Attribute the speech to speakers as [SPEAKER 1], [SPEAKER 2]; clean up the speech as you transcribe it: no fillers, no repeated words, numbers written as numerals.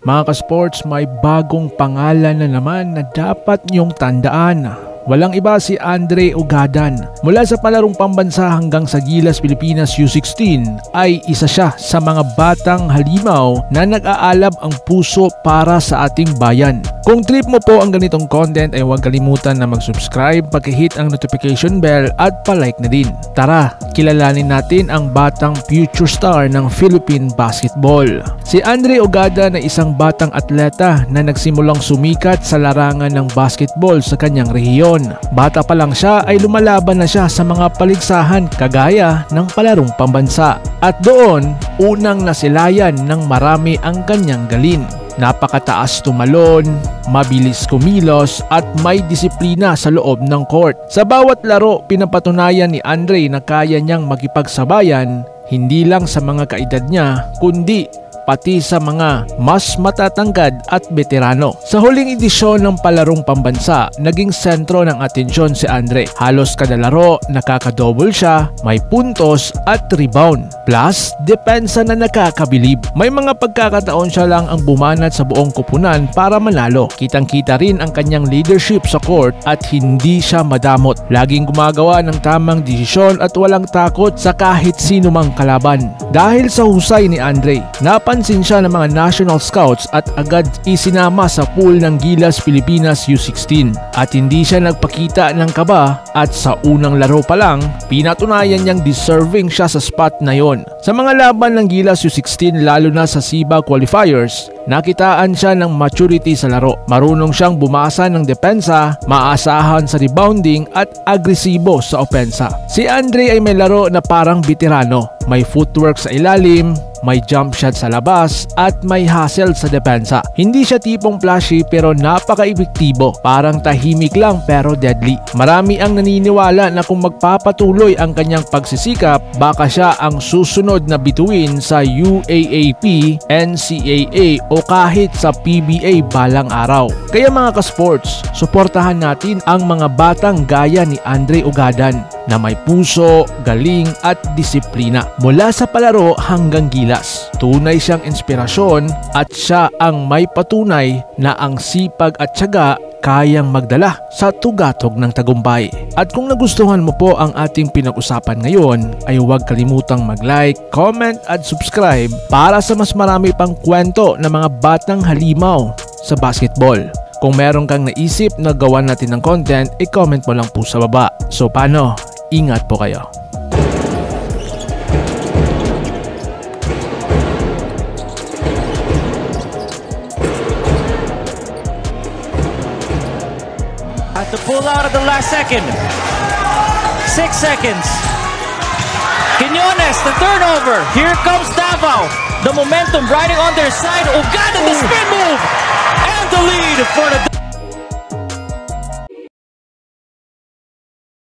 [SPEAKER 1] Mga ka-sports, may bagong pangalan na naman na dapat niyong tandaan. Walang iba si Andre Ugadan. Mula sa palarong pambansa hanggang sa Gilas Pilipinas U16 ay isa siya sa mga batang halimaw na nag-aalab ang puso para sa ating bayan. Kung trip mo po ang ganitong content ay huwag kalimutan na mag-subscribe, pag-hit ang notification bell at pa-like na din. Tara, kilalanin natin ang batang future star ng Philippine basketball. Si Andre Ugadan ay isang batang atleta na nagsimulang sumikat sa larangan ng basketball sa kanyang rehiyon. Bata pa lang siya ay lumalaban na siya sa mga paligsahan kagaya ng palarong pambansa. At doon, unang nasilayan ng marami ang kanyang galing. Napakataas tumalon, mabilis kumilos at may disiplina sa loob ng court. Sa bawat laro, pinapatunayan ni Andre na kaya niyang makipagsabayan hindi lang sa mga kaedad niya kundi pati sa mga mas matatangkad at veterano. Sa huling edisyon ng palarong pambansa, naging sentro ng atensyon si Andre. Halos kada laro, nakaka-double siya, may puntos at rebound. Plus, depensa na nakakabilib. May mga pagkakataon siya lang ang bumanat sa buong kupunan para manalo. Kitang-kita rin ang kanyang leadership sa court at hindi siya madamot. Laging gumagawa ng tamang desisyon at walang takot sa kahit sino mang kalaban. Dahil sa husay ni Andre, napansin siya ng mga national scouts at agad isinama sa pool ng Gilas Pilipinas U16 at hindi siya nagpakita ng kaba at sa unang laro pa lang pinatunayan niyang deserving siya sa spot na yon. Sa mga laban ng Gilas U16 lalo na sa SIBA qualifiers, nakitaan siya ng maturity sa laro. Marunong siyang bumasa ng depensa, maasahan sa rebounding at agresibo sa opensa. Si Andre ay may laro na parang veterano. May footwork sa ilalim, may jump shot sa labas at may hustle sa depensa. Hindi siya tipong flashy pero napaka-epektibo. Parang tahimik lang pero deadly. Marami ang naniniwala na kung magpapatuloy ang kanyang pagsisikap, baka siya ang susunod na bituin sa UAAP, NCAA o kahit sa PBA balang araw. Kaya mga ka-sports, suportahan natin ang mga batang gaya ni Andre Ugadan na may puso, galing at disiplina. Mula sa palaro hanggang gilas, tunay siyang inspirasyon at siya ang may patunay na ang sipag at tiyaga kayang magdala sa tugatog ng tagumpay. At kung nagustuhan mo po ang ating pinag-usapan ngayon, ay huwag kalimutang mag-like, comment at subscribe para sa mas marami pang kwento ng mga batang halimaw sa basketball. Kung meron kang naisip na gawan natin ng content, i-comment mo lang po sa baba. So paano? Ingat po kayo.
[SPEAKER 2] At the pull out of the last second. 6 seconds. Quiñones, the turnover. Here comes Davao. The momentum riding on their side. Ugadan, the spin move.